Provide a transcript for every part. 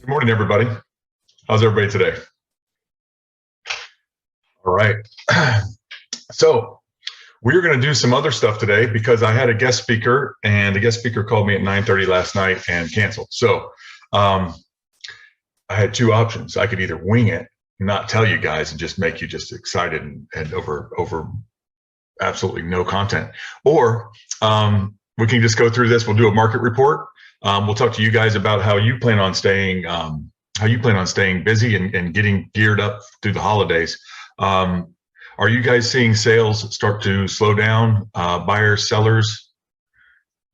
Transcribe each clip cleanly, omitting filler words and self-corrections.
Good morning, everybody. How's everybody today? All right. So we're going to do some other stuff today because I had a guest speaker, and the guest speaker called me at 9:30 last night and canceled. So I had two options. I could either wing it, not tell you guys, and just make you just excited and over absolutely no content, or we can just go through this. We'll do a market report. We'll talk to you guys about how you plan on staying busy and getting geared up through the holidays. Are you guys seeing sales start to slow down? Buyers, sellers,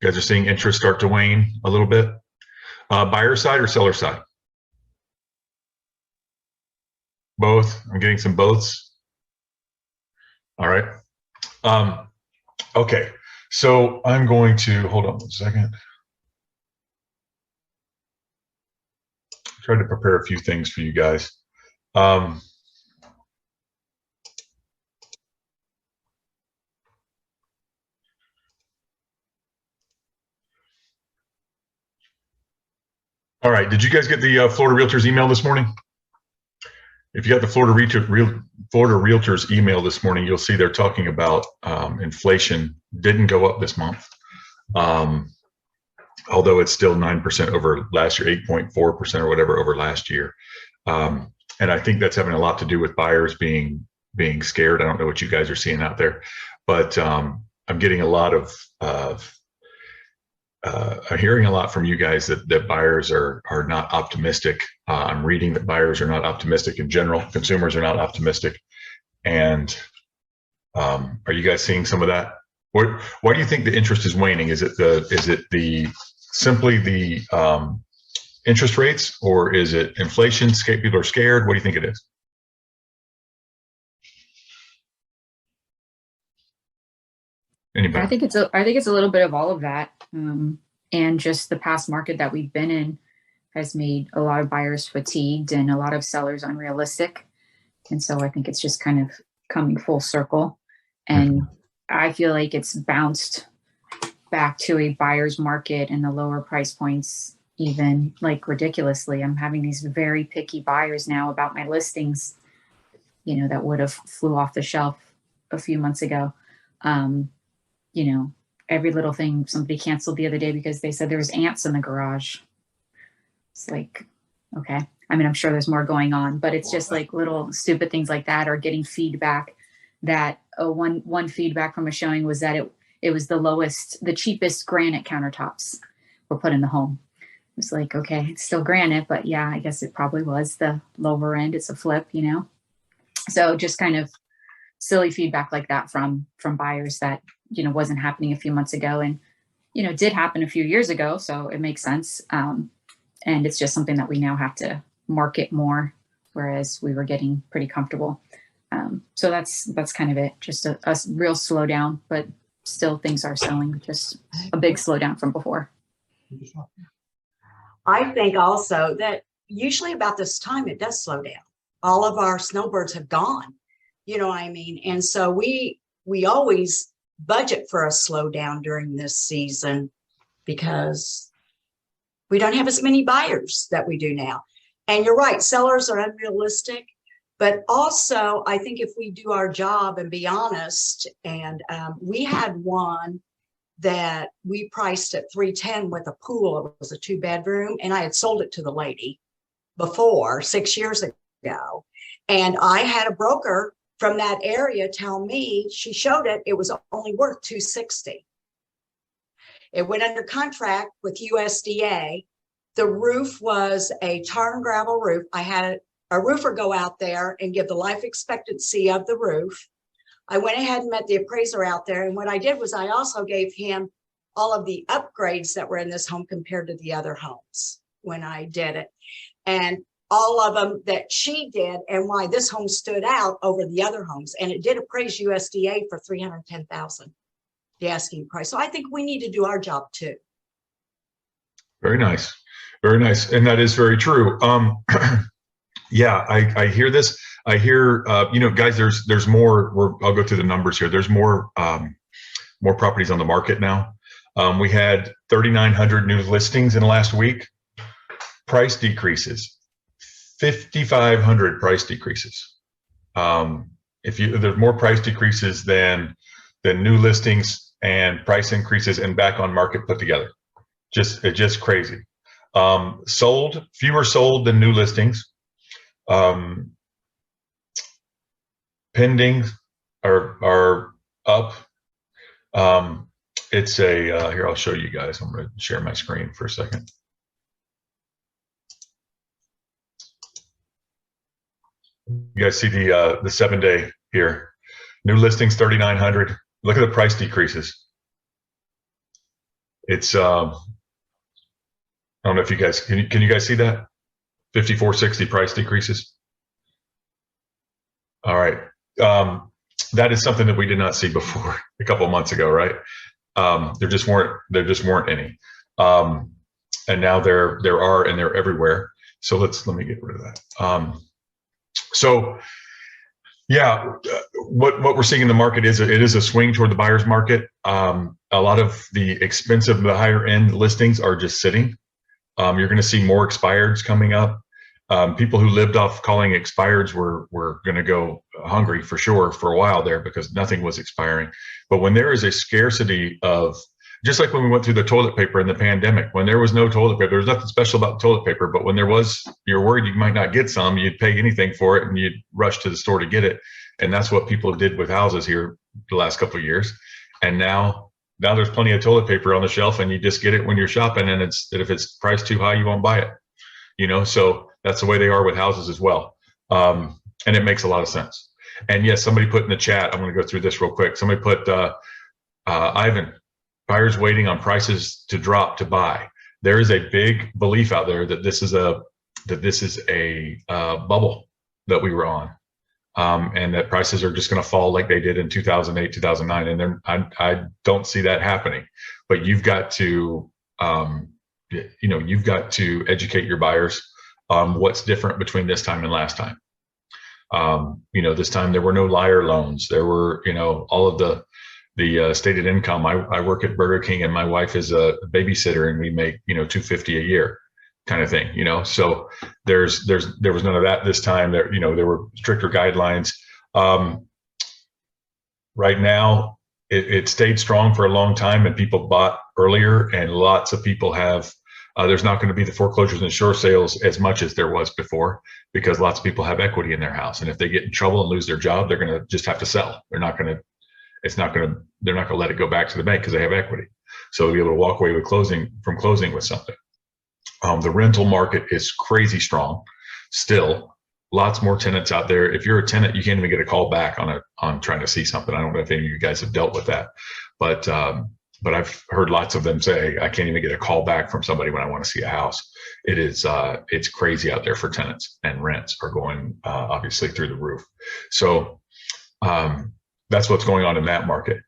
you guys are seeing interest start to wane a little bit? Buyer side or seller side? Both. I'm getting some boths. All right. Okay. So I'm going to hold on one second. Try to prepare a few things for you guys. All right, did you guys get the Florida Realtors email this morning? If you got the Florida Realtors email this morning, you'll see they're talking about inflation didn't go up this month, although it's still 9% over last year, 8.4% or whatever over last year. And I think that's having a lot to do with buyers being scared. I don't know what you guys are seeing out there, but I'm getting a lot of I'm hearing a lot from you guys that buyers are not optimistic. I'm reading that buyers are not optimistic in general. Consumers are not optimistic. And are you guys seeing some of that? Why do you think the interest is waning? Is it simply the interest rates, or is it inflation? People are scared. What do you think it is? Anybody? I think it's a little bit of all of that, and just the past market that we've been in has made a lot of buyers fatigued and a lot of sellers unrealistic, and so I think it's just kind of coming full circle. And I feel like it's bounced back to a buyer's market and the lower price points, even like ridiculously. I'm having these very picky buyers now about my listings, that would have flew off the shelf a few months ago. Every little thing. Somebody canceled the other day because they said there was ants in the garage. It's like, okay. I mean, I'm sure there's more going on, but it's just like little stupid things like that, or getting feedback that one feedback from a showing was that it was the cheapest granite countertops were put in the home. It's like, okay, it's still granite, but yeah, I guess it probably was the lower end. It's a flip, So just kind of silly feedback like that from buyers that, wasn't happening a few months ago, and, did happen a few years ago. So it makes sense. And it's just something that we now have to market more, whereas we were getting pretty comfortable. So that's kind of it. Just a real slowdown, but still things are selling, just a big slowdown from before. I think also that usually about this time it does slow down. All of our snowbirds have gone, you know what I mean? And so we always budget for a slowdown during this season because we don't have as many buyers that we do now. And you're right, sellers are unrealistic, but also I think if we do our job and be honest, and we had one that we priced at $310 with a pool. It was a 2-bedroom, and I had sold it to the lady before 6 years ago. And I had a broker from that area tell me, she showed it was only worth $260. It went under contract with USDA. The roof was a tar and gravel roof. I had a roofer go out there and give the life expectancy of the roof. I went ahead and met the appraiser out there. And what I did was I also gave him all of the upgrades that were in this home compared to the other homes when I did it. And all of them that she did, and why this home stood out over the other homes. And it did appraise USDA for $310,000, the asking price. So I think we need to do our job too. Very nice. Very nice. And that is very true. Yeah, I hear this. I hear, guys, there's more. I'll go through the numbers here. There's more properties on the market now. We had 3,900 new listings in the last week. price decreases, 5,500 price decreases. There's more price decreases than new listings and price increases and back on market put together. It's just crazy. Fewer sold than new listings. Pending are up. It's here, I'll show you guys. I'm going to share my screen for a second. You guys see the 7-day here. New listings 3,900. Look at the price decreases. It's I don't know if you guys can you guys see that? 54.60 price decreases. All right. That is something that we did not see before a couple of months ago, right? There just weren't any. And now there are, and they're everywhere. So let me get rid of that. So yeah, what we're seeing in the market is it is a swing toward the buyer's market. A lot of the expensive, the higher end listings are just sitting. You're going to see more expireds coming up. People who lived off calling expireds were going to go hungry for sure for a while there because nothing was expiring. But when there is a scarcity of, just like when we went through the toilet paper in the pandemic, when there was no toilet paper, there was nothing special about the toilet paper, but when there was, you're worried you might not get some, you'd pay anything for it and you'd rush to the store to get it. And that's what people did with houses here the last couple of years. And now there's plenty of toilet paper on the shelf and you just get it when you're shopping, and if it's priced too high, you won't buy it. So that's the way they are with houses as well. And it makes a lot of sense. And yes, somebody put in the chat, I'm going to go through this real quick. Somebody put, Ivan, buyers waiting on prices to drop to buy. There is a big belief out there that this is a bubble that we were on, and that prices are just going to fall like they did in 2008, 2009. And then I don't see that happening. But you've got to, you've got to educate your buyers on what's different between this time and last time. This time there were no liar loans. There were, all of the stated income. I work at Burger King and my wife is a babysitter and we make, $250 a year kind of thing, so there was none of that this time. There were stricter guidelines. Right now it stayed strong for a long time and people bought earlier, and lots of people have, there's not going to be the foreclosures and short sales as much as there was before, because lots of people have equity in their house. And if they get in trouble and lose their job, they're going to just have to sell. They're not going to let it go back to the bank because they have equity. So they'll be able to walk away with closing with something. The rental market is crazy strong still. Lots more tenants out there. If you're a tenant, you can't even get a call back on trying to see something. I don't know if any of you guys have dealt with that, but I've heard lots of them say, I can't even get a call back from somebody when I want to see a house. It's crazy out there for tenants, and rents are going obviously through the roof. So that's what's going on in that market.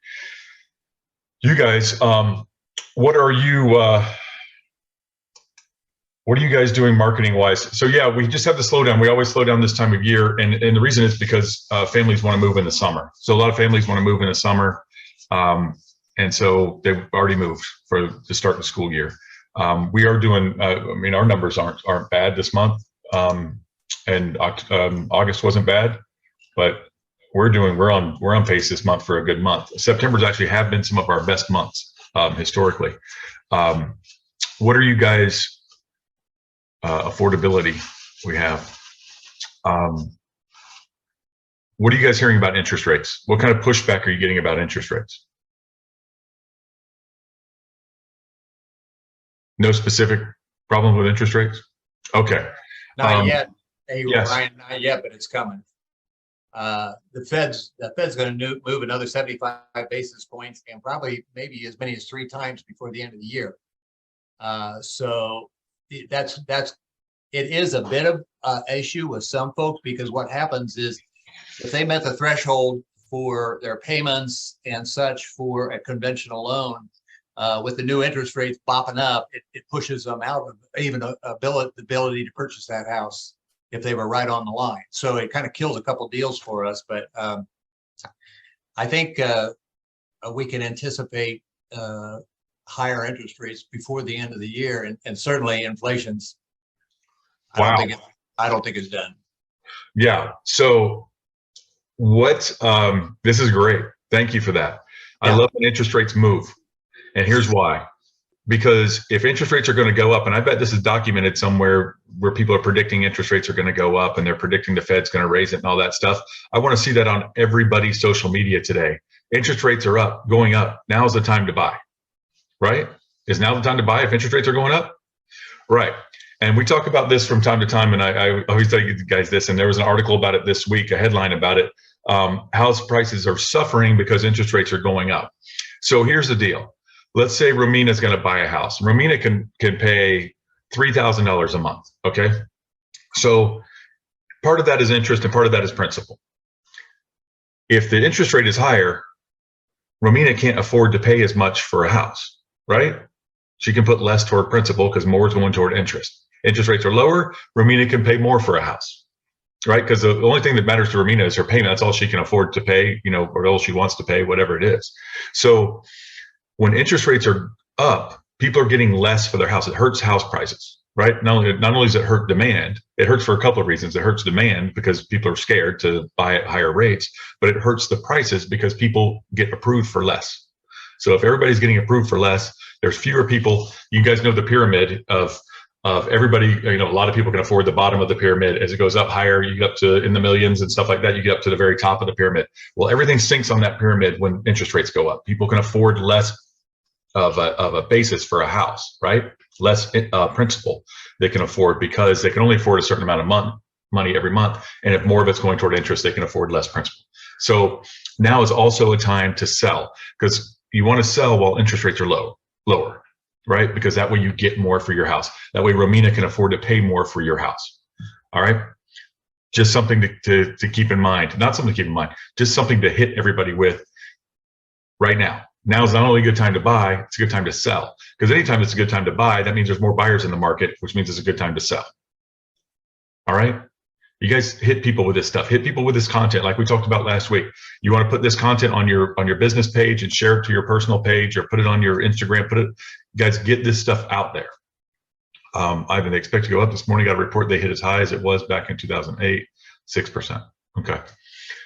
You guys, what are you guys doing marketing wise? So yeah, we just have the slowdown. We always slow down this time of year. And the reason is because families want to move in the summer. So a lot of families want to move in the summer. And so they've already moved for the start of the school year. We are doing, our numbers aren't bad this month. And August wasn't bad, but we're on pace this month for a good month. September's actually have been some of our best months historically. What are you guys affordability we have? What are you guys hearing about interest rates? What kind of pushback are you getting about interest rates? No specific problem with interest rates? Okay. Not yet. Hey, yes. Ryan, not yet, but it's coming. The Fed's going to move another 75 basis points, and probably maybe as many as 3 times before the end of the year. So it is a bit of issue with some folks, because what happens is if they met the threshold for their payments and such for a conventional loan, with the new interest rates popping up, it pushes them out of even the ability to purchase that house if they were right on the line. So it kind of kills a couple deals for us. But I think we can anticipate higher interest rates before the end of the year, and certainly inflation's Wow. I don't think it's done. Yeah. So this is great. Thank you for that. I Yeah. love when interest rates move. And here's why. Because if interest rates are going to go up, and I bet this is documented somewhere where people are predicting interest rates are going to go up and they're predicting the Fed's going to raise it and all that stuff. I want to see that on everybody's social media today. Interest rates are up, going up. Now's the time to buy, right? Is now the time to buy if interest rates are going up? Right. And we talk about this from time to time. And I always tell you guys this, and there was an article about it this week, a headline about it. House prices are suffering because interest rates are going up. So here's the deal. Let's say Romina's going to buy a house. Romina can pay $3,000 a month. Okay. So part of that is interest and part of that is principal. If the interest rate is higher, Romina can't afford to pay as much for a house, right? She can put less toward principal because more is going toward interest. Interest rates are lower, Romina can pay more for a house, right? Because the only thing that matters to Romina is her payment. That's all she can afford to pay, or all she wants to pay, whatever it is. So when interest rates are up, people are getting less for their house. It hurts house prices, right? Not only does it hurt demand, it hurts for a couple of reasons. It hurts demand because people are scared to buy at higher rates, but it hurts the prices because people get approved for less. So if everybody's getting approved for less, there's fewer people. You guys know the pyramid of everybody, a lot of people can afford the bottom of the pyramid. As it goes up higher, you get up to in the millions and stuff like that, you get up to the very top of the pyramid. Well, everything sinks on that pyramid when interest rates go up. People can afford less of a basis for a house, right? Less principal they can afford because they can only afford a certain amount of money every month. And if more of it's going toward interest, they can afford less principal. So now is also a time to sell because you want to sell while interest rates are lower, right? Because that way you get more for your house. That way Romina can afford to pay more for your house. All right. Just something to keep in mind. Not something to keep in mind, just something to hit everybody with right now. Now is not only a good time to buy, it's a good time to sell. Because anytime it's a good time to buy, that means there's more buyers in the market, which means it's a good time to sell. All right. You guys hit people with this stuff. Hit people with this content, like we talked about last week. You want to put this content on your business page and share it to your personal page, or put it on your Instagram. Guys, get this stuff out there. Ivan, they expect to go up this morning. Got a report they hit as high as it was back in 2008, 6%. Okay,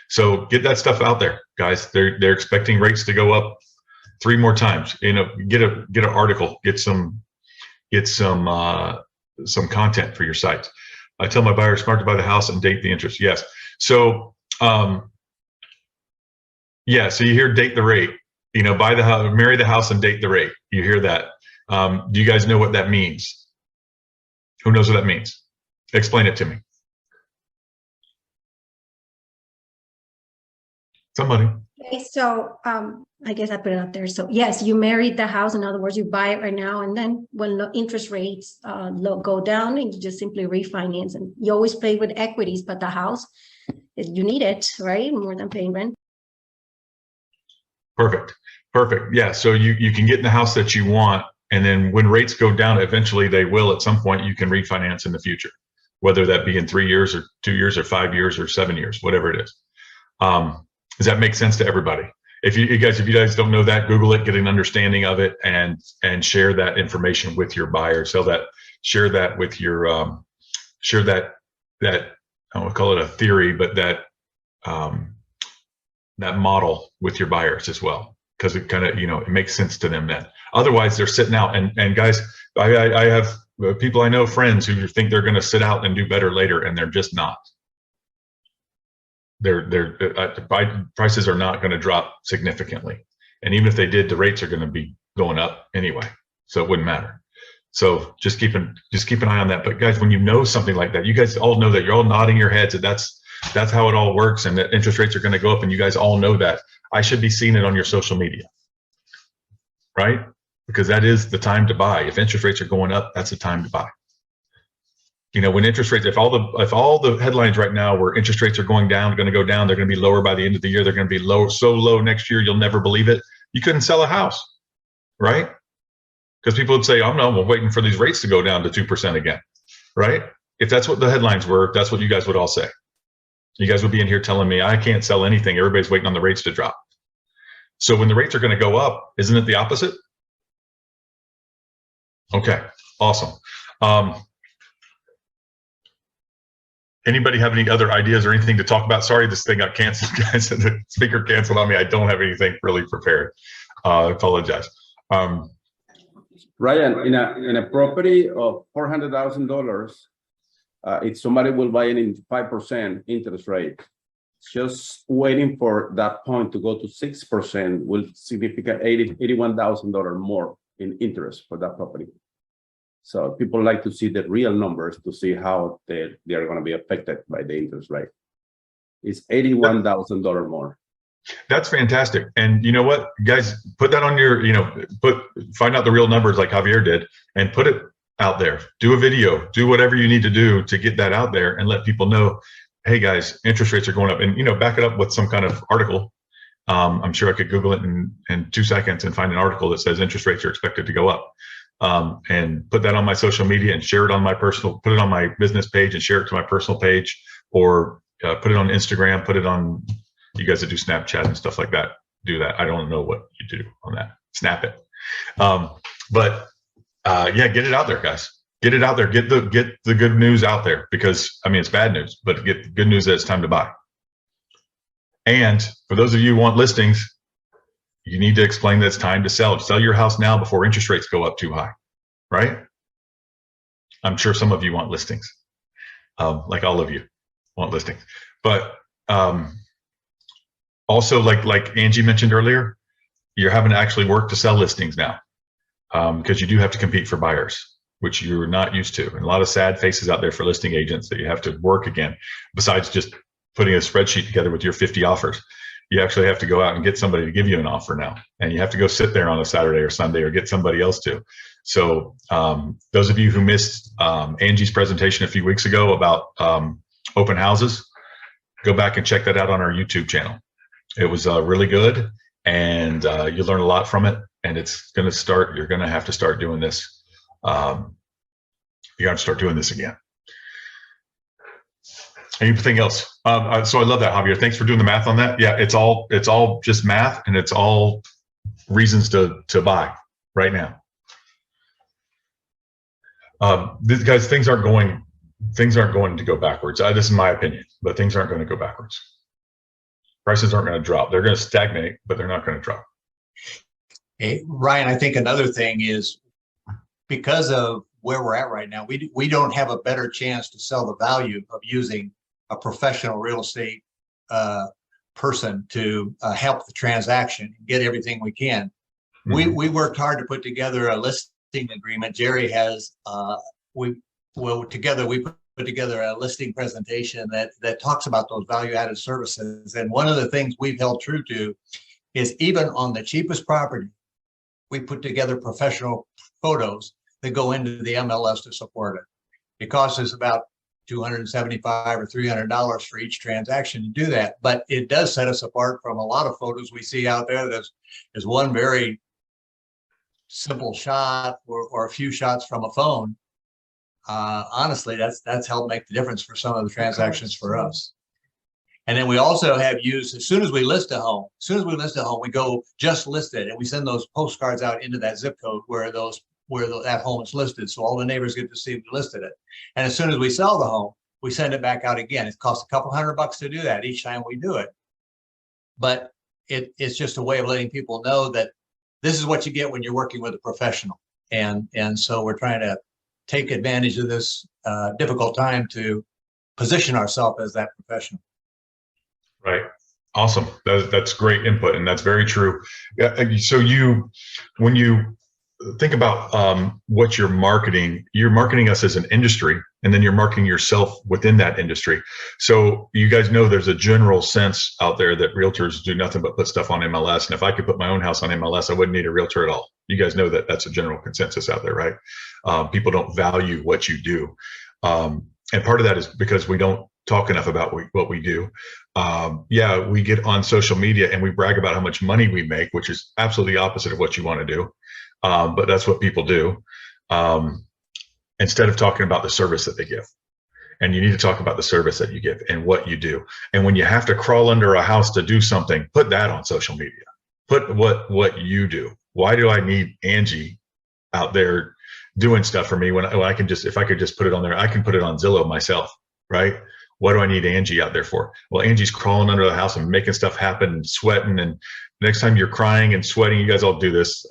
so get that stuff out there, guys. They're expecting rates to go up 3 more times. Get an article, get some content for your site. I tell my buyers smart to buy the house and date the interest. Yes. So, so you hear date the rate, buy the house, marry the house and date the rate. You hear that. Do you guys know what that means? Who knows what that means? Explain it to me. Somebody. Okay, so I guess I put it out there. So yes, you married the house. In other words, you buy it right now, and then when the interest rates go down, and you just simply refinance. And you always play with equities, but the house, you need it, right? More than paying rent. Perfect. Yeah. So you can get in the house that you want, and then when rates go down, eventually they will. At some point, you can refinance in the future, whether that be in 3 years or 2 years or 5 years or 7 years, whatever it is. Does that make sense to everybody? If you guys don't know that, Google it, get an understanding of it, and share that information with your buyers. Share that with your that I won't call it a theory, but that model with your buyers as well, because it kind of it makes sense to them then. Otherwise, they're sitting out. And guys, I have people I know, friends who think they're going to sit out and do better later, and they're just not. Prices are not going to drop significantly, and even if they did, the rates are going to be going up anyway, so it wouldn't matter. So just keep an eye on that. But guys, when you know something like that, you guys all know that. You're all nodding your heads that that's how it all works, and that interest rates are going to go up, and you guys all know that. I should be seeing it on your social media, right? Because that is the time to buy. If interest rates are going up, that's the time to buy. When interest rates, if all the headlines right now where interest rates are going down, going to go down, they're going to be lower by the end of the year, they're going to be low, so low next year, you'll never believe it. You couldn't sell a house, right? Because people would say, I'm waiting for these rates to go down to 2% again, right? If that's what the headlines were, that's what you guys would all say. You guys would be in here telling me I can't sell anything. Everybody's waiting on the rates to drop. So when the rates are going to go up, isn't it the opposite? Okay, awesome. Anybody have any other ideas or anything to talk about? Sorry, this thing got canceled, guys. The speaker canceled on me. I don't have anything really prepared. I apologize. Ryan, in a property of $400,000, if somebody will buy it in 5% interest rate, just waiting for that point to go to 6% will significant $81,000 more in interest for that property. So people like to see the real numbers to see how they are going to be affected by the interest rate. It's $81,000 more. That's fantastic. And you know what, guys, put that on your, find out the real numbers like Javier did and put it out there. Do a video, do whatever you need to do to get that out there and let people know, hey guys, interest rates are going up, and back it up with some kind of article. I'm sure I could Google it in 2 seconds and find an article that says interest rates are expected to go up. And put that on my social media and share it on my personal, put it on my business page and share it to my personal page, or put it on Instagram, put it on, you guys that do Snapchat and stuff like that, do that. I don't know what you do on that. Snap it. Yeah, get it out there, guys. Get it out there. Get the good news out there, because I mean, it's bad news, but get the good news that it's time to buy. And for those of you who want listings, you need to explain that it's time to sell. Sell your house now before interest rates go up too high, right? I'm sure some of you want listings, like all of you want listings. But also, like Angie mentioned earlier, you're having to actually work to sell listings now, because you do have to compete for buyers, which you're not used to. And a lot of sad faces out there for listing agents that you have to work again, besides just putting a spreadsheet together with your 50 offers. You actually have to go out and get somebody to give you an offer now. And you have to go sit there on a Saturday or Sunday or get somebody else to. So those of you who missed Angie's presentation a few weeks ago about open houses, go back and check that out on our YouTube channel. It was really good, and you learn a lot from it. And it's going to start, you're going to have to start doing this. You got to start doing this again. Anything else? So I love that, Javier. Thanks for doing the math on that. Yeah, it's all just math, and it's all reasons to buy right now. Guys, things aren't going to go backwards. This is my opinion, but things aren't going to go backwards. Prices aren't going to drop. They're going to stagnate, but they're not going to drop. Hey, Ryan, I think another thing is, because of where we're at right now, we don't have a better chance to sell the value of using a professional real estate person to help the transaction and get everything we can. Mm-hmm. We worked hard to put together a listing agreement. Jerry has, we put together a listing presentation that talks about those value-added services. And one of the things we've held true to is, even on the cheapest property, we put together professional photos that go into the MLS to support it. It costs us about $275 or $300 for each transaction to do that, but it does set us apart from a lot of photos we see out there. There's one very simple shot or a few shots from a phone. Honestly, that's helped make the difference for some of the transactions for us. And then we also have used, as soon as we list a home, we go just list it, and we send those postcards out into that zip code where that home is listed, so all the neighbors get to see we listed it. And as soon as we sell the home, we send it back out again. It costs a couple $100 to do that each time we do it. But it's just a way of letting people know that this is what you get when you're working with a professional. And so we're trying to take advantage of this difficult time to position ourselves as that professional. Right. Awesome. That's great input, and that's very true. So when you think about what you're marketing us as an industry, and then you're marketing yourself within that industry. So you guys know there's a general sense out there that realtors do nothing but put stuff on MLS. And if I could put my own house on MLS, I wouldn't need a realtor at all. You guys know that that's a general consensus out there, right? People don't value what you do. And part of that is because we don't talk enough about what we do. Yeah, we get on social media and we brag about how much money we make, which is absolutely opposite of what you want to do. But that's what people do, instead of talking about the service that they give. And you need to talk about the service that you give and what you do. And when you have to crawl under a house to do something, put that on social media. Put what you do. Why do I need Angie out there doing stuff for me when I can just, if I could just put it on there, I can put it on Zillow myself, right? What do I need Angie out there for? Well, Angie's crawling under the house and making stuff happen and sweating. And next time you're crying and sweating, you guys all do this.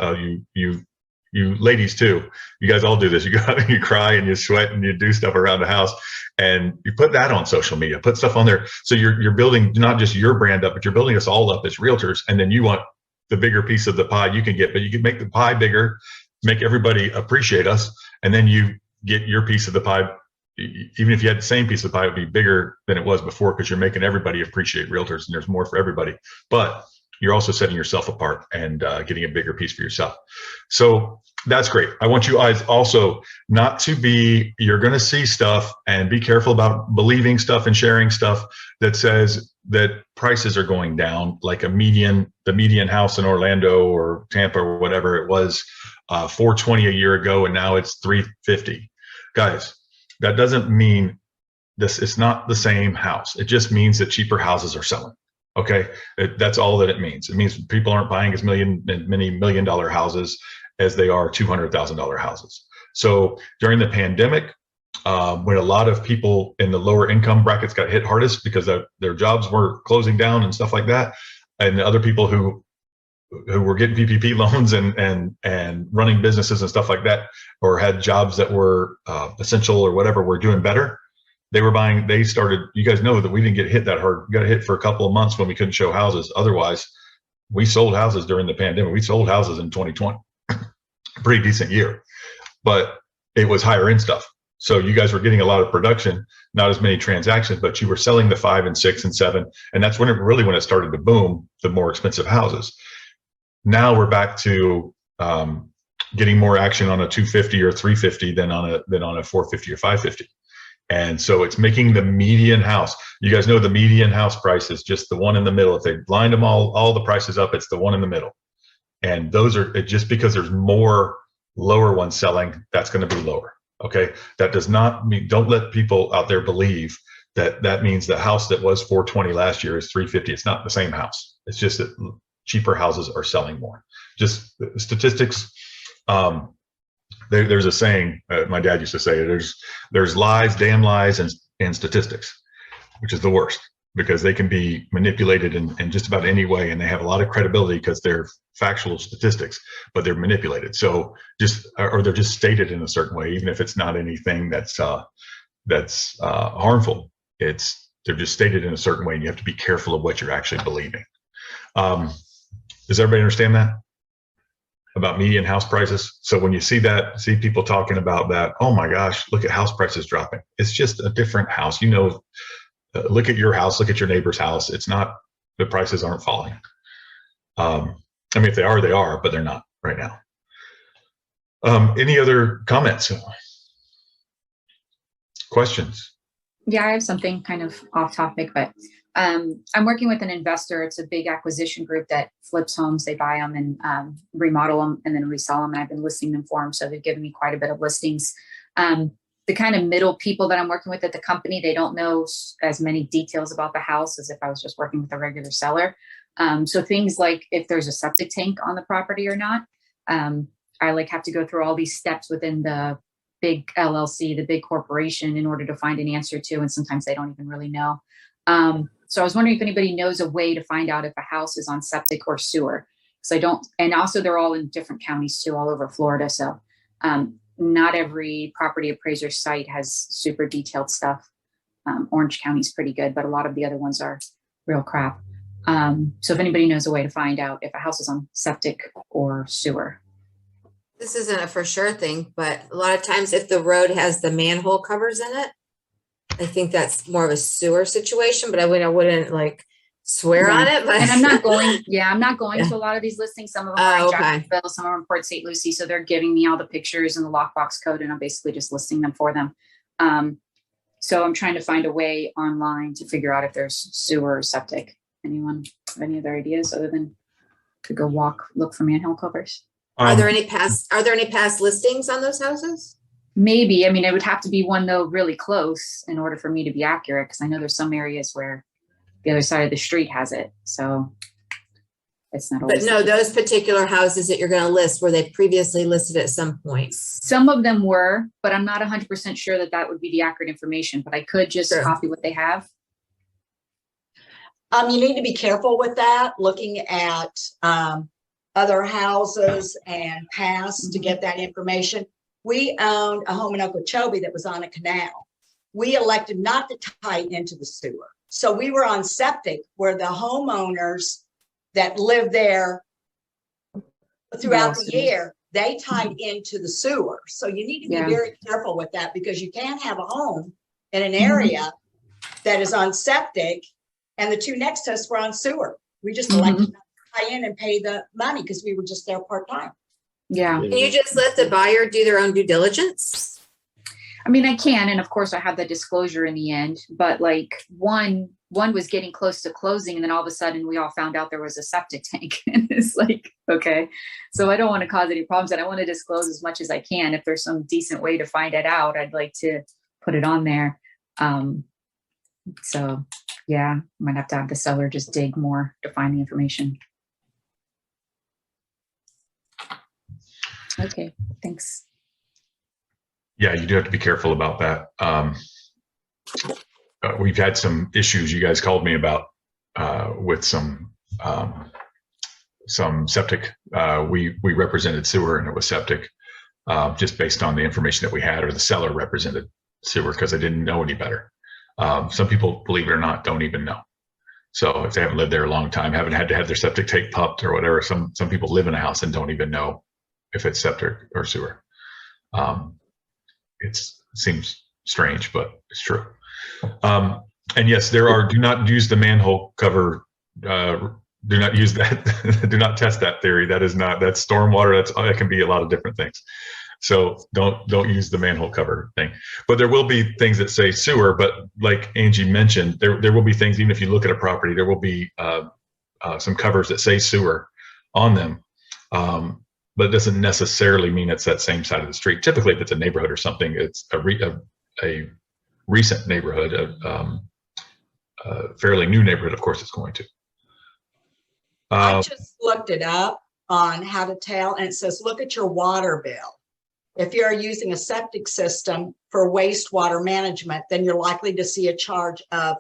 You ladies too. You guys all do this. You go out and you cry and you sweat and you do stuff around the house, and you put that on social media. Put stuff on there. So you're building not just your brand up, but you're building us all up as realtors. And then you want the bigger piece of the pie you can get, but you can make the pie bigger, make everybody appreciate us, and then you get your piece of the pie. Even if you had the same piece of pie, it would be bigger than it was before because you're making everybody appreciate realtors, and there's more for everybody. But you're also setting yourself apart and getting a bigger piece for yourself. So that's great. I want you guys also not to be, you're going to see stuff, and be careful about believing stuff and sharing stuff that says that prices are going down, like the median house in Orlando or Tampa or whatever it was, $420 a year ago, and now it's $350. Guys, that doesn't mean this. It's not the same house. It just means that cheaper houses are selling. Okay, that's all that it means. It means people aren't buying as many $1 million houses as they are $200,000 houses. So during the pandemic, when a lot of people in the lower income brackets got hit hardest because their jobs were closing down and stuff like that, and the other people who were getting PPP loans and running businesses and stuff like that, or had jobs that were essential or whatever, were doing better. They started, you guys know that we didn't get hit that hard. We got hit for a couple of months when we couldn't show houses. Otherwise, we sold houses during the pandemic. We sold houses in 2020, pretty decent year, but it was higher end stuff. So you guys were getting a lot of production, not as many transactions, but you were selling the 5 and 6 and 7. And that's when it started to boom, the more expensive houses. Now we're back to getting more action on a 250 or 350 than on a 450 or 550. And so it's making the median house. You guys know the median house price is just the one in the middle. If they blind them all the prices up, it's the one in the middle. And those are, just because there's more lower ones selling, that's going to be lower. Okay. That does not mean, don't let people out there believe that means the house that was 420 last year is 350. It's not the same house. It's just that cheaper houses are selling more. Just statistics. There's a saying, my dad used to say, there's lies, damn lies, and statistics, which is the worst, because they can be manipulated in just about any way, and they have a lot of credibility because they're factual statistics, but they're manipulated. So they're just stated in a certain way, even if it's not anything that's harmful. They're just stated in a certain way, and you have to be careful of what you're actually believing. Does everybody understand that about median house prices? So when you see people talking about that, oh my gosh, look at house prices dropping. It's just a different house. Look at your house, look at your neighbor's house. It's not, the prices aren't falling. I mean, if they are, but they're not right now. Any other comments? Questions? Yeah, I have something kind of off topic, but I'm working with an investor. It's a big acquisition group that flips homes. They buy them and remodel them and then resell them. And I've been listing them for them. So they've given me quite a bit of listings. The kind of middle people that I'm working with at the company, they don't know as many details about the house as if I was just working with a regular seller. So things like if there's a septic tank on the property or not, I have to go through all these steps within the big LLC, the big corporation, in order to find an answer to, and sometimes they don't even really know. So I was wondering if anybody knows a way to find out if a house is on septic or sewer. So I don't, and also they're all in different counties too, all over Florida. So not every property appraiser site has super detailed stuff. Orange County's pretty good, but a lot of the other ones are real crap. So if anybody knows a way to find out if a house is on septic or sewer. This isn't a for sure thing, but a lot of times if the road has the manhole covers in it, I think that's more of a sewer situation, but I wouldn't like swear on it. But and I'm not going to a lot of these listings. Some of them are in okay. Jacksonville, some are in Port St. Lucie. So they're giving me all the pictures and the lockbox code, and I'm basically just listing them for them. So I'm trying to find a way online to figure out if there's sewer or septic. Anyone have any other ideas other than to go look for manhole covers? Are there any past listings on those houses? Maybe. I mean, it would have to be one though really close in order for me to be accurate, because I know there's some areas where the other side of the street has it. So It's not But always. no, those particular houses that you're gonna list, were they previously listed at some point? Some of them were, but I'm not 100% sure that that would be the accurate information, but I could just Sure. copy what they have. You need to be careful with that, looking at other houses and past to get that information. We owned a home in Okeechobee that was on a canal. We elected not to tie into the sewer. So we were on septic where the homeowners that live there throughout the year, they tied into the sewer. So you need to be Yeah. very careful with that because you can't have a home in an area that is on septic and the two next to us were on sewer. We just elected not to tie in and pay the money because we were just there part-time. Yeah. Can you just let the buyer do their own due diligence? I mean, I can, and of course I have the disclosure in the end, but like one was getting close to closing and then all of a sudden we all found out there was a septic tank and it's like, okay, so I don't want to cause any problems and I want to disclose as much as I can. If there's some decent way to find it out, I'd like to put it on there. So yeah, might have to have the seller just dig more to find the information. Okay, thanks. Yeah, you do have to be careful about that. We've had some issues you guys called me about with some septic. We represented sewer and it was septic, just based on the information that we had, or the seller represented sewer because they didn't know any better. Some people, believe it or not, don't even know. So if they haven't lived there a long time, haven't had to have their septic tank pumped or whatever, some people live in a house and don't even know if it's septic or sewer. It seems strange, but it's true. And yes, there are, do not use the manhole cover. Do not use that. Do not test that theory. That's stormwater. That can be a lot of different things. So don't use the manhole cover thing. But there will be things that say sewer, but like Angie mentioned, there will be things, even if you look at a property, there will be some covers that say sewer on them. But it doesn't necessarily mean it's that same side of the street. Typically, if it's a neighborhood or something, it's a recent neighborhood, a fairly new neighborhood, of course it's going to. I just looked it up on how to tell, and it says, look at your water bill. If you're using a septic system for wastewater management, then you're likely to see a charge of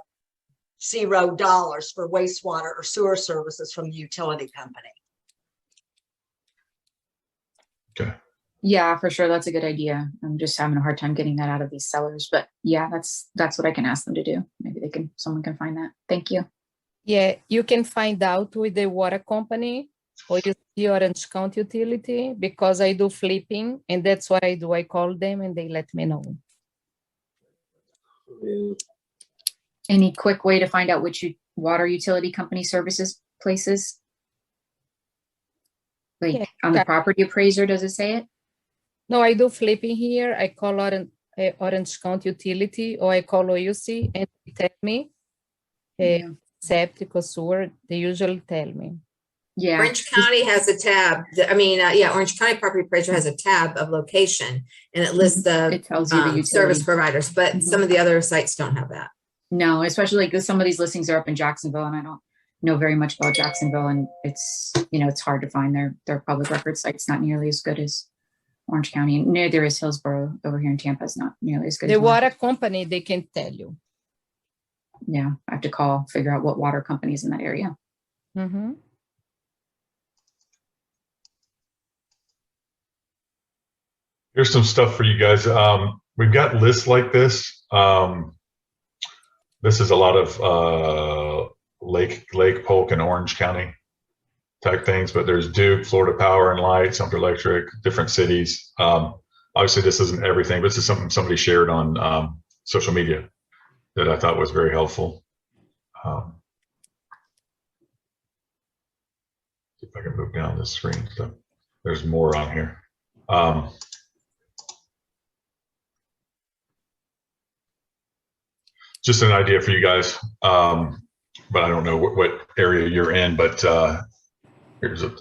$0 for wastewater or sewer services from the utility company. Okay. Yeah, for sure. That's a good idea. I'm just having a hard time getting that out of these sellers, but yeah, that's what I can ask them to do. Maybe someone can find that. Thank you. Yeah, you can find out with the water company or the Orange County utility, because I do flipping and that's what I do. I call them and they let me know. Any quick way to find out which water utility company services places? Like Yeah, on the that- property appraiser, does it say it? No, I do flipping here. I call Orange County utility or I call OUC and they tell me septic or sewer. They usually tell me. Yeah. Orange County has a tab. Orange County Property Appraiser has a tab of location and it lists the It tells you the service utility. providers, but Mhm. some of the other sites don't have that. No, especially like some of these listings are up in Jacksonville and I don't know very much about Jacksonville and it's hard to find their public record sites, not nearly as good as Orange County. And neither is Hillsborough over here in Tampa. It's not nearly as good. The as mine. water company, they can tell you. Yeah, I have to figure out what water company is in that area. Mhm. Here's some stuff for you guys. We've got lists like this. This is a lot of Lake Polk and Orange County type things, but there's Duke, Florida Power and Light, Sumter Electric, different cities. Obviously, this isn't everything, but this is something somebody shared on social media that I thought was very helpful. See if I can move down this screen. So there's more on here. Just an idea for you guys, but I don't know what area you're in. But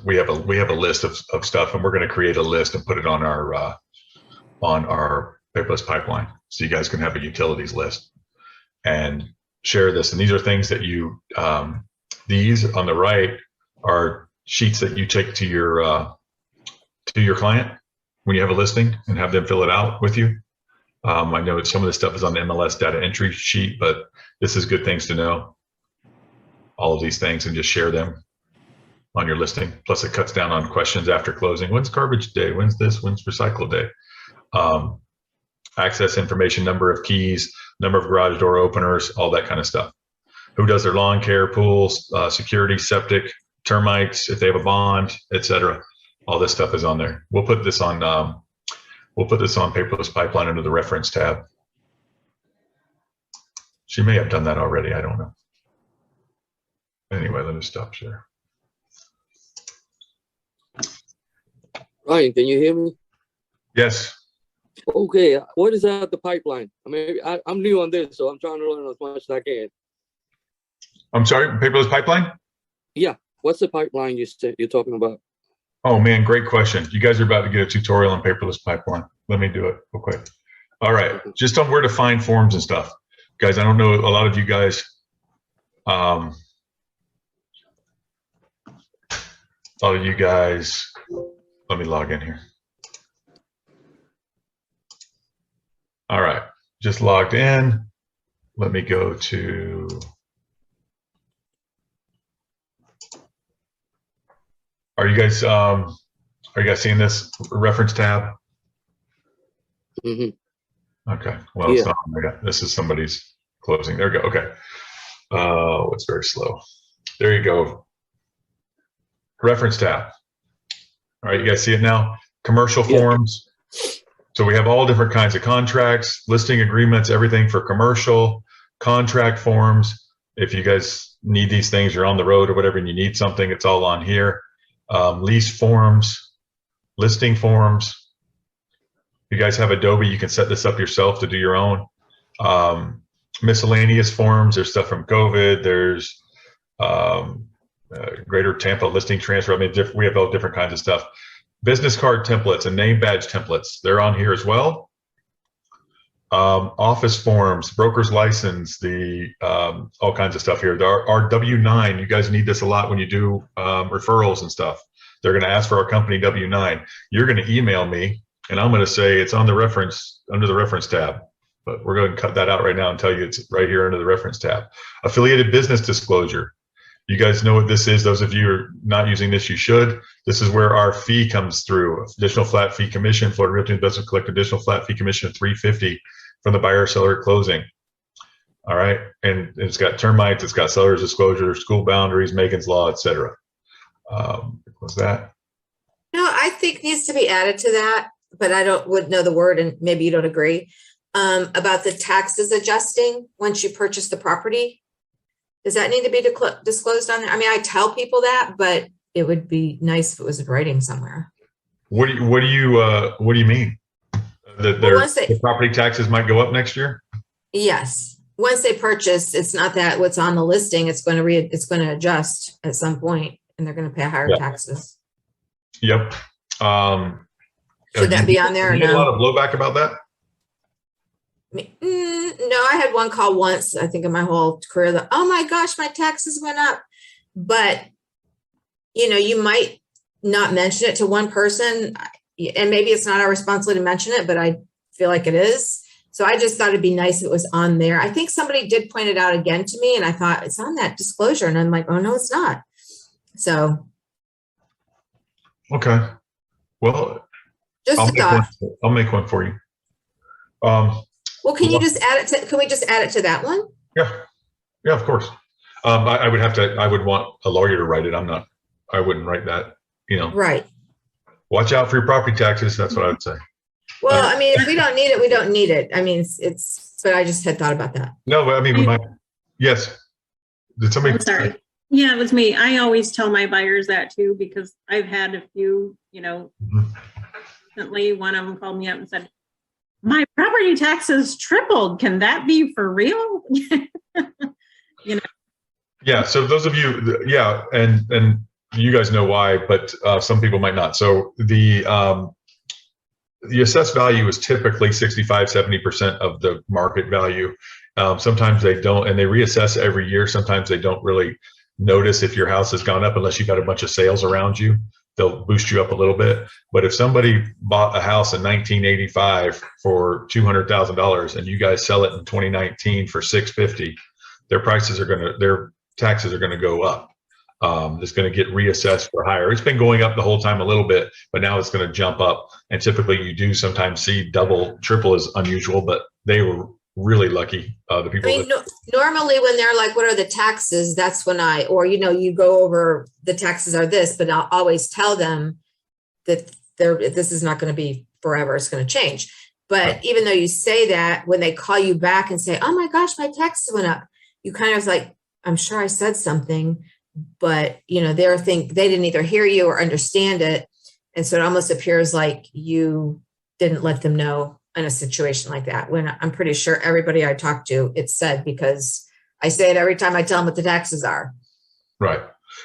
we have a list of stuff, and we're going to create a list and put it on our paperless pipeline, so you guys can have a utilities list and share this. And these are things that these on the right are sheets that you take to your client when you have a listing and have them fill it out with you. I know some of this stuff is on the MLS data entry sheet, but this is good things to know. All of these things and just share them on your listing. Plus it cuts down on questions after closing. When's garbage day? When's this? When's recycle day? Access information, number of keys, number of garage door openers, all that kind of stuff. Who does their lawn care, pools, security, septic, termites, if they have a bond, etc. All this stuff is on there. We'll put this on Paperless Pipeline under the reference tab. She may have done that already. I don't know. Anyway, let me stop share. Ryan, can you hear me? Yes. Okay, what is the pipeline? I mean, I'm new on this, so I'm trying to learn as much as I can. I'm sorry, Paperless Pipeline? Yeah, what's the pipeline you're talking about? Oh man, great question. You guys are about to get a tutorial on Paperless Pipeline. Let me do it real quick. All right, just on where to find forms and stuff. Guys, I don't know, a lot of you guys, let me log in here. All right, just logged in. Let me go to, are you guys seeing this reference tab? Mm-hmm. Okay, well, Yeah. it's not, this is somebody's closing. There we go, okay. It's very slow. There you go. Reference tab. All right, you guys see it now? Commercial Yeah. forms. So we have all different kinds of contracts, listing agreements, everything for commercial, contract forms. If you guys need these things, you're on the road or whatever, and you need something, it's all on here. Lease forms, listing forms. If you guys have Adobe, you can set this up yourself to do your own. Miscellaneous forms, there's stuff from COVID, there's Greater Tampa listing transfer. I mean, we have all different kinds of stuff. Business card templates and name badge templates, they're on here as well. Office forms, broker's license, all kinds of stuff here. Our W-9, you guys need this a lot when you do referrals and stuff. They're going to ask for our company W-9. You're going to email me, and I'm going to say it's on the reference, under the reference tab. But we're going to cut that out right now and tell you it's right here under the reference tab. Affiliated business disclosure. You guys know what this is. Those of you who are not using this, you should. This is where our fee comes through. Additional flat fee commission. Florida Realty Investment collect additional flat fee commission of $350 from the buyer seller at closing. All right, and it's got termites, it's got seller's disclosure, school boundaries, Megan's Law, etc. What's that? No, I think needs to be added to that, but I wouldn't know the word, and maybe you don't agree. About the taxes adjusting once you purchase the property. Does that need to be disclosed on there? I mean, I tell people that, but it would be nice if it was in writing somewhere. What do you mean? That the property taxes might go up next year? Yes. Once they purchase, it's not that what's on the listing, it's going to adjust at some point, and they're going to pay higher taxes. Yep. Should that be on there or you get a no? lot of blowback about that? No, I had one call once, I think in my whole career, that, oh my gosh, my taxes went up. But, you might not mention it to one person, and maybe it's not our responsibility to mention it, but I feel like it is. So I just thought it'd be nice if it was on there. I think somebody did point it out again to me, and I thought it's on that disclosure. And I'm like, oh no, it's not. So. Okay. Well, just a thought. I'll make one for you. Well, can you just add it to, can we just add it to that one? Yeah, of course. I would want a lawyer to write it. I wouldn't write that, Right. Watch out for your property taxes. That's what I would say. Well, I mean, if we don't need it, we don't need it. I mean, but I just had thought about that. No, but I mean, we might. Yes. Did somebody? I'm sorry. Yeah, it was me. I always tell my buyers that too, because I've had a few, recently one of them called me up and said, my property taxes tripled. Can that be for real? Yeah. So those of you, yeah. And you guys know why, but some people might not. So the assessed value is typically 65, 70% of the market value. Sometimes they don't, and they reassess every year. Sometimes they don't really notice if your house has gone up unless you got a bunch of sales around you. They'll boost you up a little bit. But if somebody bought a house in 1985 for $200,000 and you guys sell it in 2019 for $650,000, their taxes are going to go up. It's going to get reassessed for higher. It's been going up the whole time a little bit, but now it's going to jump up. And typically you do sometimes see double, triple is unusual, but they were really lucky. The people I mean, normally when they're like, what are the taxes? That's when you go over the taxes are this, but I'll always tell them that this is not going to be forever. It's going to change. But even though you say that, when they call you back and say, oh my gosh, my taxes went up, you kind of like, I'm sure I said something, but they didn't either hear you or understand it. And so it almost appears like you didn't let them know in a situation like that, when I'm pretty sure everybody I talk to, it's said, because I say it every time I tell them what the taxes are. Right.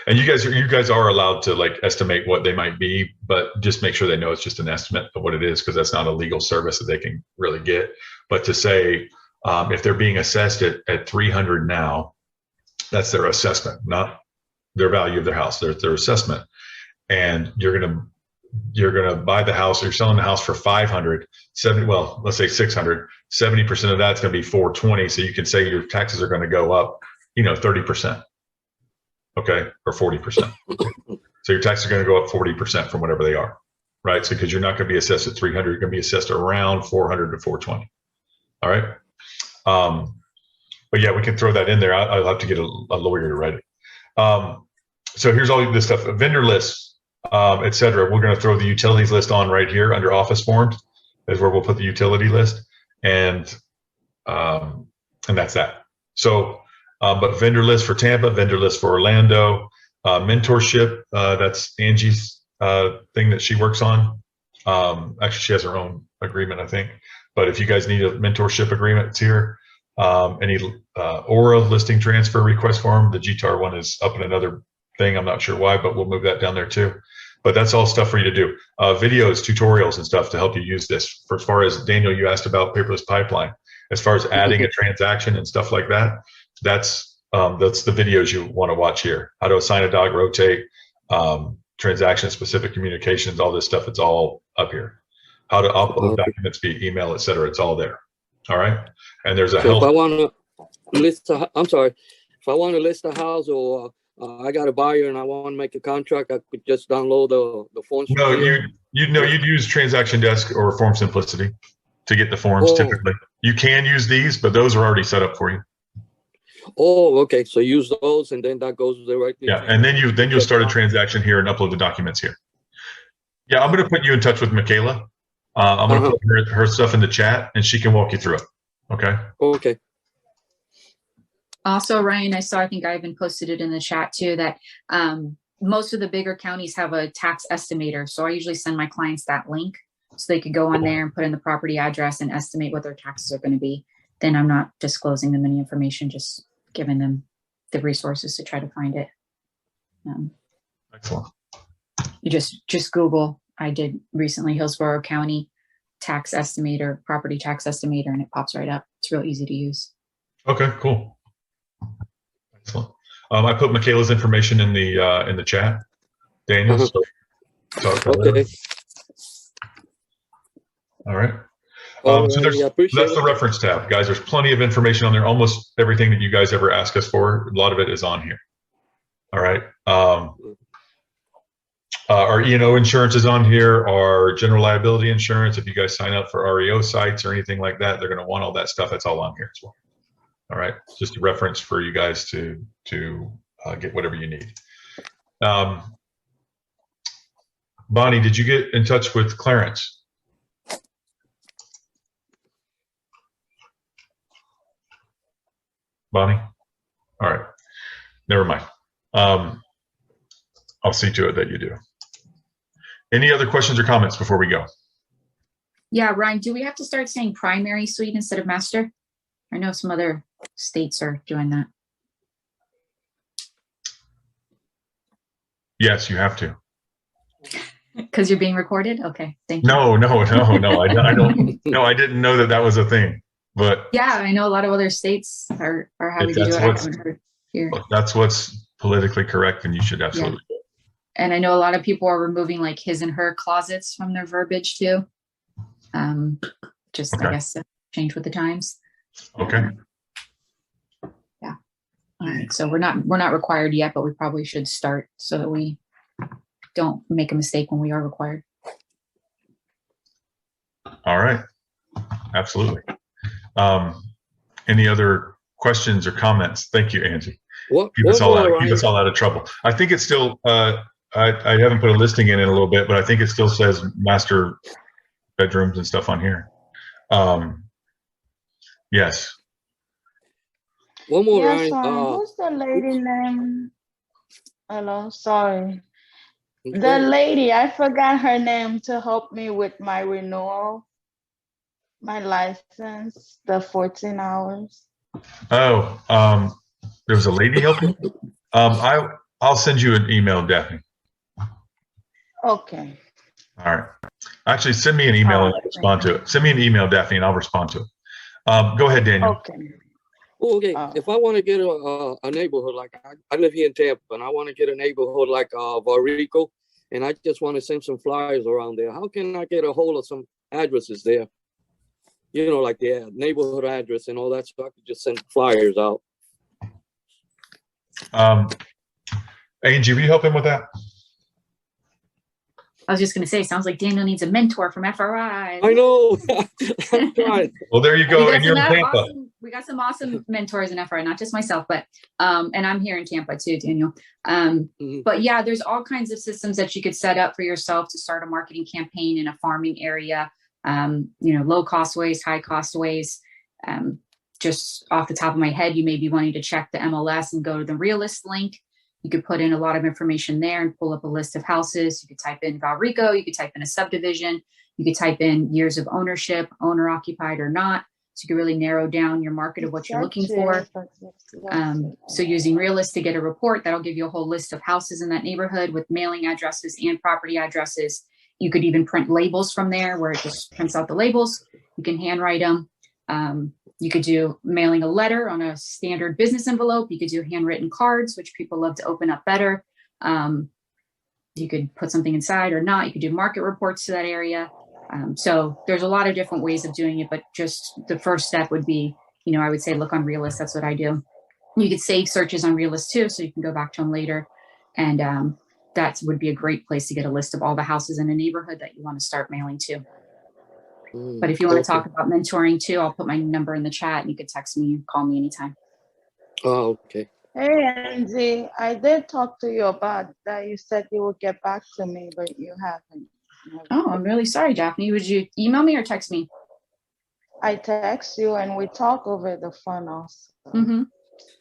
And you guys are allowed to like estimate what they might be, but just make sure they know it's just an estimate of what it is, because that's not a legal service that they can really get. But to say, if they're being assessed at 300 now, that's their assessment, not their value of their house, their assessment. And you're gonna buy the house, or you're selling the house for 500, let's say 600, 70% of that's gonna be 420. So you can say your taxes are gonna go up, 30%. Okay, or 40%. So your taxes are gonna go up 40% from whatever they are, right? So because you're not gonna be assessed at 300, you're gonna be assessed around 400 to 420. All right. But yeah, we can throw that in there. I'll have to get a lawyer to write it. So here's all this stuff, vendor lists, et cetera. We're going to throw the utilities list on right here under office forms is where we'll put the utility list, and that's that. So, but vendor list for Tampa, vendor list for Orlando, mentorship, that's Angie's thing that she works on. Actually, she has her own agreement, I think. But if you guys need a mentorship agreement, it's here. Any Aura listing transfer request form, the GTAR one is up in another thing. I'm not sure why, but we'll move that down there too. But that's all stuff for you to do. Videos, tutorials, and stuff to help you use this. For as far as Daniel, you asked about paperless pipeline. As far as adding a transaction and stuff like that, that's the videos you want to watch here. How to assign a dog, rotate, transaction specific communications, all this stuff. It's all up here. How to upload documents via email, et cetera. It's all there. All right. And there's a So help. if I want to list, if I want to list a house, or I got a buyer and I want to make a contract, I could just download the forms. No, you'd use Transaction Desk or Form Simplicity to get the forms. Oh. Typically, you can use these, but those are already set up for you. Oh, okay. So use those, and then that goes directly. Yeah, and then you'll start a transaction here and upload the documents here. Yeah, I'm going to put you in touch with Michaela. I'm going to put her stuff in the chat, and she can walk you through it. Okay. Okay. Also, Ryan, I think I even posted it in the chat too, that most of the bigger counties have a tax estimator. So I usually send my clients that link so they could go on there and put in the property address and estimate what their taxes are going to be. Then I'm not disclosing them any information, just giving them the resources to try to find it. Excellent. You just Google. I did recently Hillsborough County tax estimator, property tax estimator, and it pops right up. It's real easy to use. Okay, cool. Excellent. I put Michaela's information in the chat. Daniel. So talk to her. Okay. All right. All So right, I appreciate that's the it. reference tab, guys. There's plenty of information on there. Almost everything that you guys ever ask us for, a lot of it is on here. All right. Our E&O insurance is on here. Our general liability insurance. If you guys sign up for REO sites or anything like that, they're going to want all that stuff. That's all on here as well. All right. Just a reference for you guys to get whatever you need. Bonnie, did you get in touch with Clarence? Bonnie? All right. Never mind. I'll see to it that you do. Any other questions or comments before we go? Yeah, Ryan, do we have to start saying primary suite instead of master? I know some other states are doing that. Yes, you have to. Because you're being recorded? Okay, thank you. No. I don't. No, I didn't know that was a thing. But yeah, I know a lot of other states are having to do it. I haven't heard here. That's what's politically correct, then you should absolutely. do it. And I know a lot of people are removing like his and her closets from their verbiage too. Just, I Okay. guess, change with the times. Okay. Yeah. All right. So we're not required yet, but we probably should start so that we don't make a mistake when we are required. All right. Absolutely. Any other questions or comments? Thank you, Angie. Keep us all out of trouble. I think it's still, I haven't put a listing in a little bit, but I think it still says master bedrooms and stuff on here. Yes. One more, Yes, Ryan. who's the lady name? Hello, sorry. The Okay. lady, I forgot her name to help me with my renewal, my license, the 14 hours. Oh, there was a lady helping. I'll send you an email, Daphne. Okay. All right. Actually, send me an email and I'll respond to it. Send me an email, Daphne, and I'll respond to it. Go ahead, Daniel. Okay. Oh, okay. If I want to get a neighborhood, like I live here in Tampa, and I want to get a neighborhood like Valrico, and I just want to send some flyers around there, how can I get a hold of some addresses there? You know, like the neighborhood address and all that, so I could just send flyers out. Angie, will you help him with that? I was just going to say, sounds like Daniel needs a mentor from FRI. I know. I'm trying. Well, there you go. We got And you're in some Tampa. we got some awesome mentors in FRI, not just myself, but and I'm here in Tampa too, Daniel. But yeah, there's all kinds of systems that you could set up for yourself to start a marketing campaign in a farming area. Low cost ways, high cost ways. Just off the top of my head, you may be wanting to check the MLS and go to the Realist link. You could put in a lot of information there and pull up a list of houses. You could type in Valrico, you could type in a subdivision, you could type in years of ownership, owner occupied or not. So you can really narrow down your market of what you're looking for. So using Realist to get a report, that'll give you a whole list of houses in that neighborhood with mailing addresses and property addresses. You could even print labels from there where it just prints out the labels. You can handwrite them. You could do mailing a letter on a standard business envelope. You could do handwritten cards, which people love to open up better. You could put something inside or not. You could do market reports to that area. So there's a lot of different ways of doing it, but just the first step would be, I would say, look on Realist. That's what I do. You could save searches on Realist too, so you can go back to them later. And that would be a great place to get a list of all the houses in a neighborhood that you want to start mailing to. But if you want to talk about mentoring too, I'll put my number in the chat and you could text me, call me anytime. Oh, okay. Hey, Angie, I did talk to you about that. You said you would get back to me, but you haven't. Oh, I'm really sorry, Daphne. Would you email me or text me? I text you and we talk over the phone also.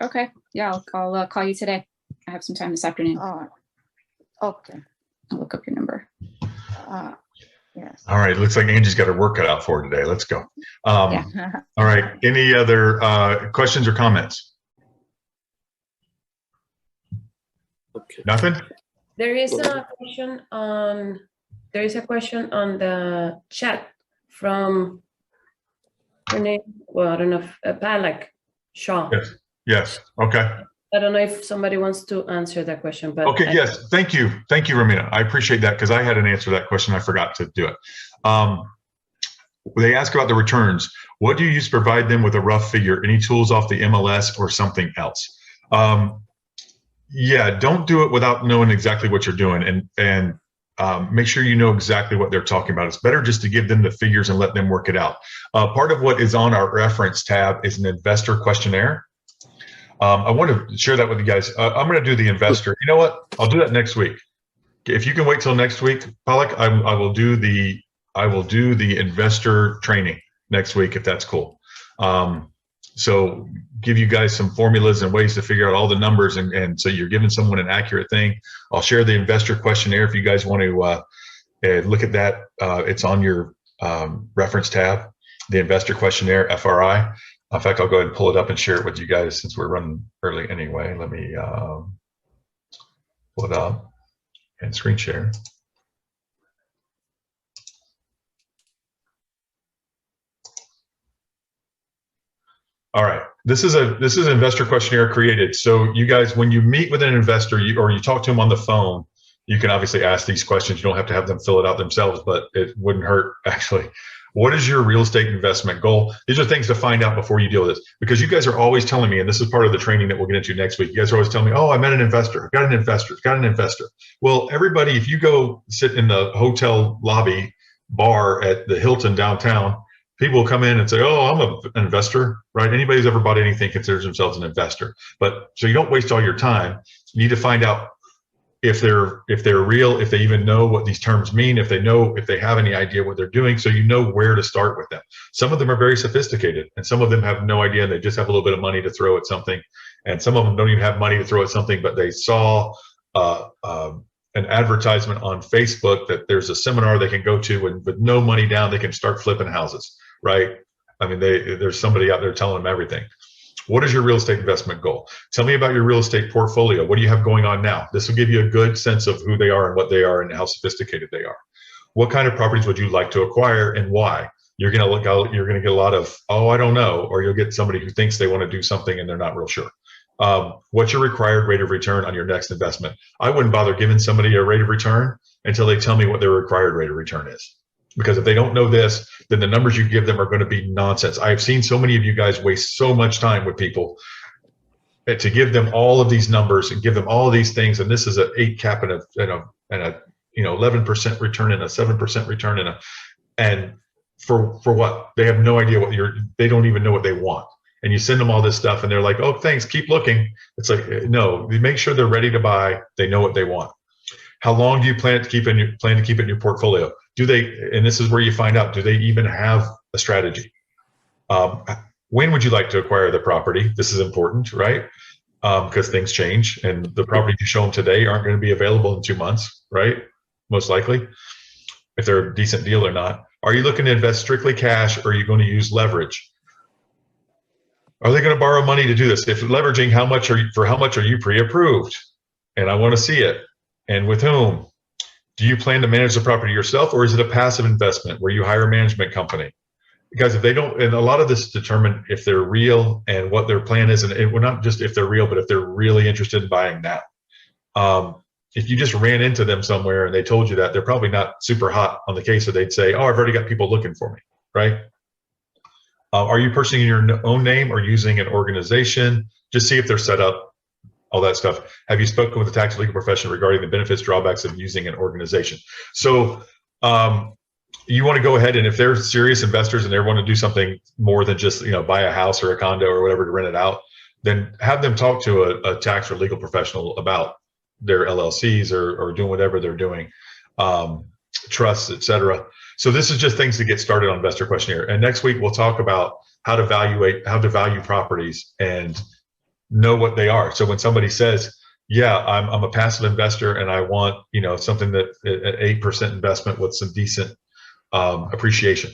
Okay. Yeah, I'll call you today. I have some time this afternoon. All right. Okay. I'll look up your number. Yes. All right. Looks like Angie's got her work cut out for her today. Let's go. All right. Any other questions or comments? Okay. Nothing? There is a question on the chat from her name. Well, I don't know if Balak Shaw. Yes. Okay. I don't know if somebody wants to answer that question, but Okay. Yes. Thank you. Thank you, Ramina. I appreciate that because I had an answer to that question. I forgot to do it. They ask about the returns. What do you use to provide them with a rough figure? Any tools off the MLS or something else? Yeah, don't do it without knowing exactly what you're doing and make sure you know exactly what they're talking about. It's better just to give them the figures and let them work it out. Part of what is on our reference tab is an investor questionnaire. I want to share that with you guys. I'm going to do the investor. You know what? I'll do that next week. If you can wait till next week, Pollock, I will do the investor training next week if that's cool. So give you guys some formulas and ways to figure out all the numbers, and so you're giving someone an accurate thing. I'll share the investor questionnaire if you guys want to look at that. It's on your reference tab, the investor questionnaire, FRI. In fact, I'll go ahead and pull it up and share it with you guys since we're running early anyway. Let me pull it up and screen share. All right. This is an investor questionnaire created. So you guys, when you meet with an investor or you talk to them on the phone, you can obviously ask these questions. You don't have to have them fill it out themselves, but it wouldn't hurt actually. What is your real estate investment goal? These are things to find out before you deal with this, because you guys are always telling me, and this is part of the training that we'll get into next week. You guys are always telling me, oh, I met an investor, got an investor, got an investor. Well, everybody, if you go sit in the hotel lobby bar at the Hilton downtown, people will come in and say, oh, I'm an investor, right? Anybody who's ever bought anything considers themselves an investor. But so you don't waste all your time. You need to find out if they're real, if they even know what these terms mean, if they have any idea what they're doing, so you know where to start with them. Some of them are very sophisticated, and some of them have no idea, and they just have a little bit of money to throw at something. And some of them don't even have money to throw at something, but they saw an advertisement on Facebook that there's a seminar they can go to, and with no money down, they can start flipping houses, right? I mean, there's somebody out there telling them everything. What is your real estate investment goal? Tell me about your real estate portfolio. What do you have going on now? This will give you a good sense of who they are and what they are and how sophisticated they are. What kind of properties would you like to acquire and why? You're going to get a lot of, oh, I don't know, or you'll get somebody who thinks they want to do something and they're not real sure. What's your required rate of return on your next investment? I wouldn't bother giving somebody a rate of return until they tell me what their required rate of return is. Because if they don't know this, then the numbers you give them are going to be nonsense. I have seen so many of you guys waste so much time with people to give them all of these numbers and give them all of these things. And this is an 8 cap and a 11% return and a 7% return and for what? They have no idea they don't even know what they want. And you send them all this stuff and they're like, oh, thanks, keep looking. It's like, no, make sure they're ready to buy. They know what they want. How long do you plan to keep in your portfolio? Do they, and this is where you find out, do they even have a strategy? When would you like to acquire the property? This is important, right? Because things change, and the property you show them today aren't going to be available in 2 months, right? Most likely, if they're a decent deal or not. Are you looking to invest strictly cash, or are you going to use leverage? Are they going to borrow money to do this? If leveraging, how much are you pre-approved? And I want to see it. And with whom? Do you plan to manage the property yourself, or is it a passive investment where you hire a management company? Because if they don't, and a lot of this is determined if they're real and what their plan is, and we're not just if they're real, but if they're really interested in buying now. If you just ran into them somewhere and they told you that, they're probably not super hot on the case, so they'd say, oh, I've already got people looking for me, right? Are you purchasing in your own name or using an organization? Just see if they're set up. All that stuff. Have you spoken with a tax or legal professional regarding the benefits, drawbacks of using an organization? So you want to go ahead, and if they're serious investors and they want to do something more than just buy a house or a condo or whatever to rent it out, then have them talk to a tax or legal professional about their LLCs or doing whatever they're doing, trusts, etc. So this is just things to get started on Investor Questionnaire. And next week we'll talk about how to value properties and know what they are. So when somebody says, yeah, I'm a passive investor and I want, something that an 8% investment with some decent appreciation,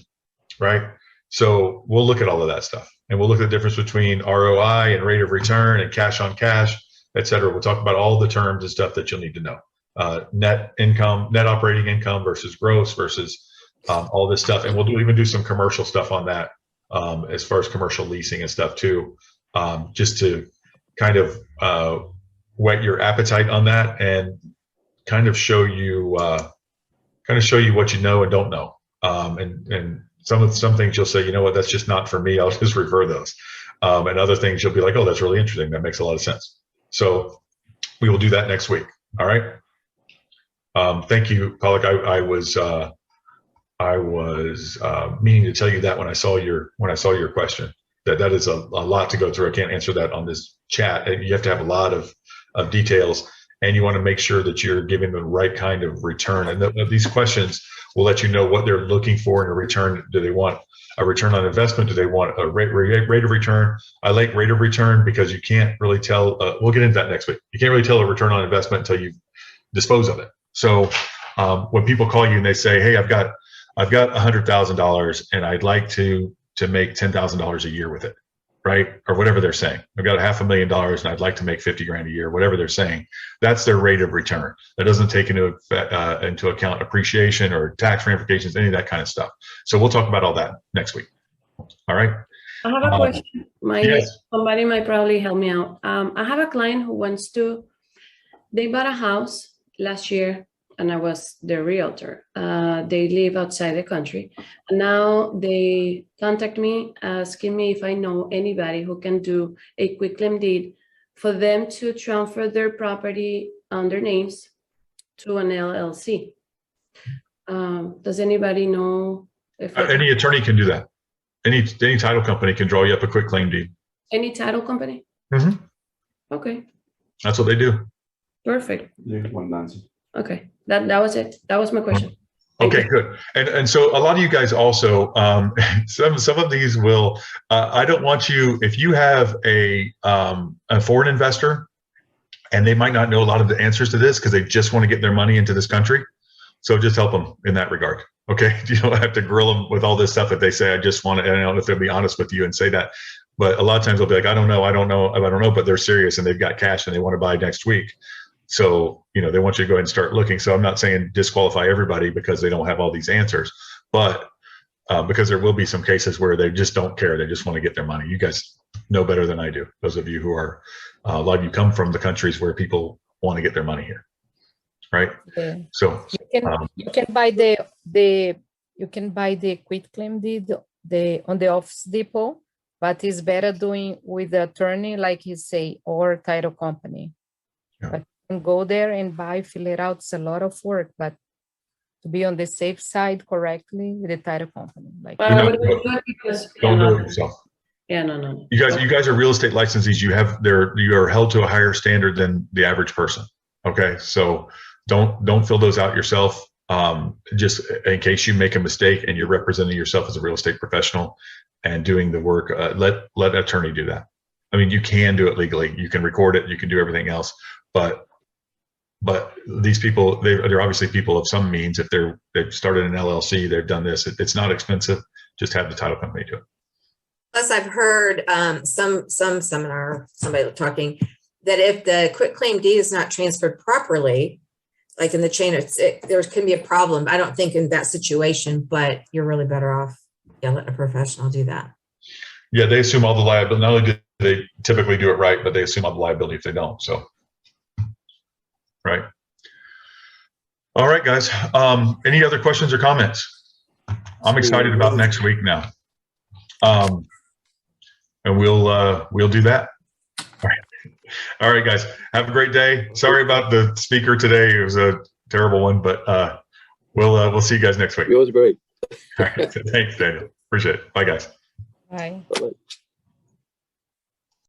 right? So we'll look at all of that stuff, and we'll look at the difference between ROI and rate of return and cash on cash, et cetera. We'll talk about all the terms and stuff that you'll need to know. Net income, net operating income versus gross versus all this stuff. And we'll even do some commercial stuff on that as far as commercial leasing and stuff too, just to kind of whet your appetite on that and kind of show you what you know and don't know. And some things you'll say, you know what, that's just not for me. I'll just refer those. And other things you'll be like, oh, that's really interesting. That makes a lot of sense. So we will do that next week. All right. Thank you, Pollock. I was meaning to tell you that when I saw your question. That is a lot to go through. I can't answer that on this chat. You have to have a lot of details, and you want to make sure that you're giving the right kind of return. And these questions will let you know what they're looking for in a return. Do they want a return on investment? Do they want a rate of return? I like rate of return because you can't really tell. We'll get into that next week. You can't really tell a return on investment until you dispose of it. So when people call you and they say, hey, I've got $100,000 and I'd like to make $10,000 a year with it, right? Or whatever they're saying. I've got $500,000 and I'd like to make 50 grand a year, whatever they're saying. That's their rate of return. That doesn't take into account appreciation or tax ramifications, any of that kind of stuff. So we'll talk about all that next week. All right. I have a question. Yes. Somebody might probably help me out. I have a client who wants to, they bought a house last year and I was their realtor. They live outside the country. And now they contact me asking me if I know anybody who can do a quitclaim deed for them to transfer their property on their names to an LLC. Does anybody know if Any attorney can do that. Any title company can draw you up a quick claim deed. any title company? Mhm. Okay, That's what they do. perfect. There's one, Nancy. Okay, that was it. That was my question. Thank Okay, you. good. And so a lot of you guys also, some of these will, I don't want you, if you have a foreign investor and they might not know a lot of the answers to this because they just want to get their money into this country. So just help them in that regard. Okay. You don't have to grill them with all this stuff if they say, I just want to, and I don't know if they'll be honest with you and say that, but a lot of times they'll be like, I don't know, but they're serious and they've got cash and they want to buy next week. So, they want you to go ahead and start looking. So I'm not saying disqualify everybody because they don't have all these answers, but because there will be some cases where they just don't care. They just want to get their money. You guys know better than I do. Those of you who are, a lot of you come from the countries where people want to get their money here. Right. Yeah. So You can buy the quitclaim deed on the Office Depot, but it's better doing with the attorney, like you say, or title company. Yeah. But you can go there and fill it out. It's a lot of work, but to be on the safe side correctly with the title company. Like But I wouldn't do it because don't do it yourself. Yeah, no. You guys are real estate licensees. You are held to a higher standard than the average person. Okay. So don't fill those out yourself. Just in case you make a mistake and you're representing yourself as a real estate professional and doing the work, let an attorney do that. I mean, you can do it legally. You can record it. You can do everything else. But these people, they're obviously people of some means. If they've started an LLC, they've done this. It's not expensive. Just have the title company do it. Plus, I've heard some seminar, somebody talking that if the quitclaim deed is not transferred properly, like in the chain, there can be a problem. I don't think in that situation, but you're really better off letting a professional do that. Yeah, they assume all the liability. Not only do they typically do it right, but they assume all the liability if they don't. So, right. All right, guys. Any other questions or comments? I'm excited about next week now. And we'll do that. All right. All right, guys. Have a great day. Sorry about the speaker today. It was a terrible one, but we'll see you guys next week. It was great. All right. Thanks, Daniel. Appreciate it. Bye, guys. Bye. Bye-bye.